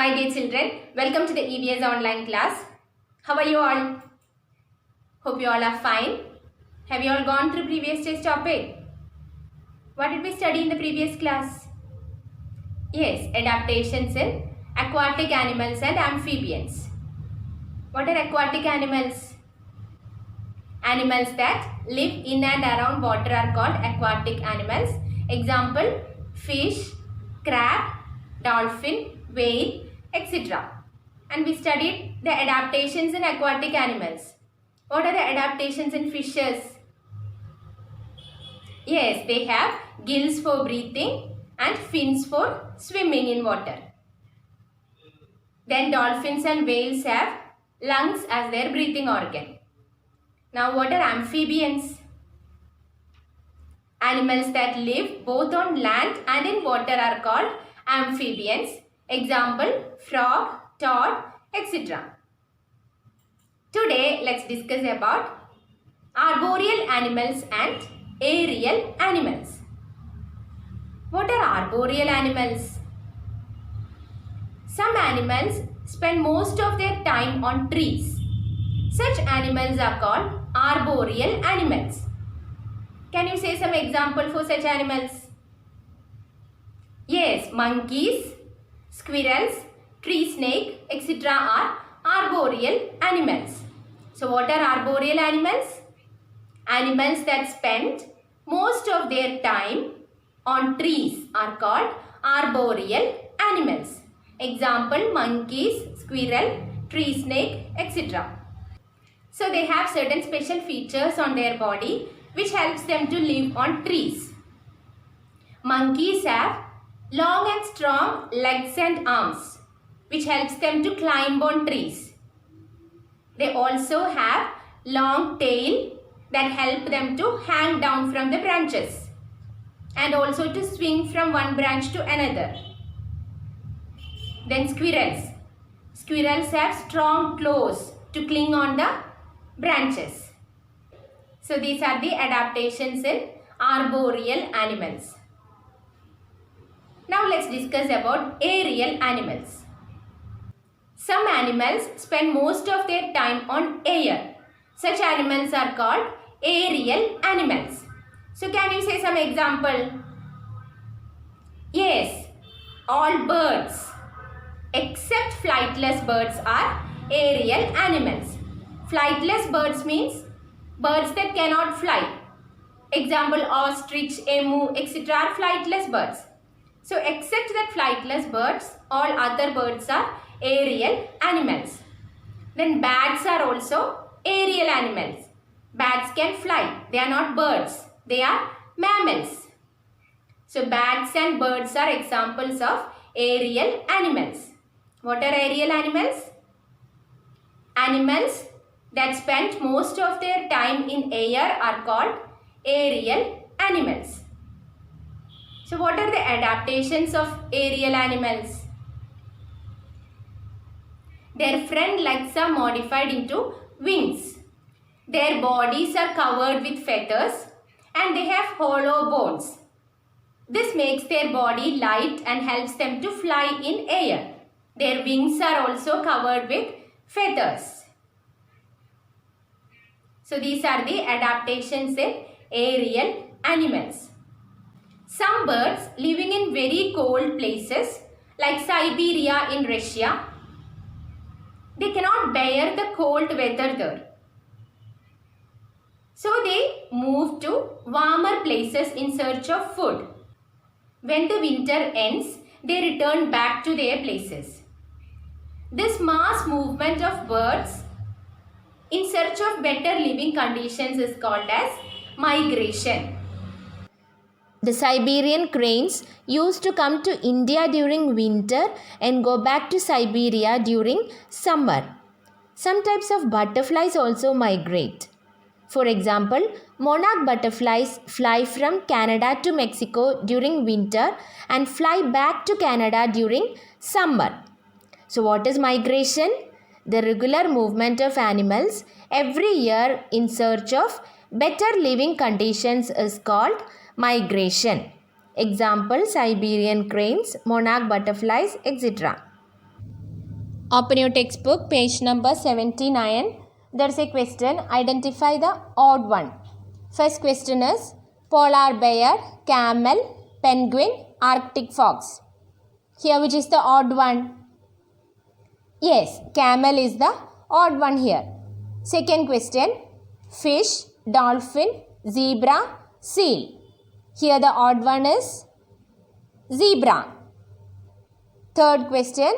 My dear children, welcome to the EVS online class. How are you all? Hope you all are fine. Have you all gone through previous test topic? What did we study in the previous class? Yes, adaptations in aquatic animals and amphibians. What are aquatic animals? Animals that live in and around water are called aquatic animals. Example, fish, crab, dolphin, whale, etc. And we studied the adaptations in aquatic animals. What are the adaptations in fishes? Yes, they have gills for breathing and fins for swimming in water. Then dolphins and whales have lungs as their breathing organ. Now what are amphibians? Animals that live both on land and in water are called amphibians. Example, frog, toad, etc. Today, let's discuss about arboreal animals and aerial animals. What are arboreal animals? Some animals spend most of their time on trees. Such animals are called arboreal animals. Can you say some example for such animals? Yes, monkeys, squirrels, tree snake, etc. are arboreal animals. So what are arboreal animals? Animals that spend most of their time on trees are called arboreal animals. Example, monkeys, squirrel, tree snake, etc. So they have certain special features on their body which helps them to live on trees. Monkeys have long and strong legs and arms which helps them to climb on trees. They also have long tail that help them to hang down from the branches and also to swing from one branch to another. Then squirrels. Squirrels have strong claws to cling on the branches. So these are the adaptations in arboreal animals. Now let's discuss about aerial animals. Some animals spend most of their time on air. Such animals are called aerial animals. So can you say some example? Yes, all birds except flightless birds are aerial animals. Flightless birds means birds that cannot fly. Example, ostrich, emu, etc. are flightless birds. So except that flightless birds, all other birds are aerial animals. Then bats are also aerial animals. Bats can fly. They are not birds. They are mammals. So bats and birds are examples of aerial animals. What are aerial animals? Animals that spend most of their time in air are called aerial animals. So what are the adaptations of aerial animals? Their front legs are modified into wings. Their bodies are covered with feathers and they have hollow bones. This makes their body light and helps them to fly in air. Their wings are also covered with feathers. So these are the adaptations in aerial animals. Some birds living in very cold places like Siberia in Russia, they cannot bear the cold weather there. So they move to warmer places in search of food. When the winter ends, they return back to their places. This mass movement of birds in search of better living conditions is called as migration. The Siberian cranes used to come to India during winter and go back to Siberia during summer. Some types of butterflies also migrate. For example, monarch butterflies fly from Canada to Mexico during winter and fly back to Canada during summer. So what is migration? The regular movement of animals every year in search of better living conditions is called migration. Example, Siberian cranes, monarch butterflies, etc. Open your textbook, page number 79. There is a question. Identify the odd one. First question is polar bear, camel, penguin, Arctic fox. Here which is the odd one? Yes, camel is the odd one here. Second question. Fish, dolphin, zebra, seal. Here the odd one is zebra. Third question.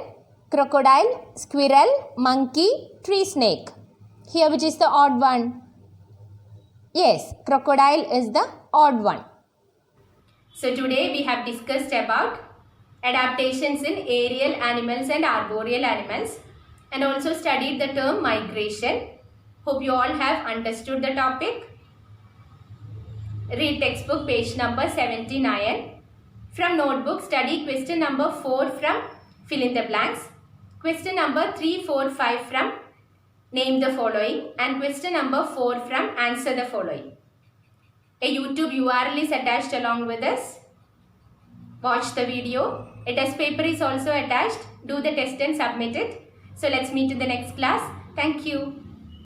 Crocodile, squirrel, monkey, tree snake. Here which is the odd one? Yes, crocodile is the odd one. So today we have discussed about adaptations in aerial animals and arboreal animals and also studied the term migration. Hope you all have understood the topic. Read textbook page number 79. From notebook, study question number 4 from fill in the blanks. Question number 3, 4, 5 from name the following and question number 4 from answer the following. A YouTube URL is attached along with this. Watch the video. A test paper is also attached. Do the test and submit it. So let's meet in the next class. Thank you.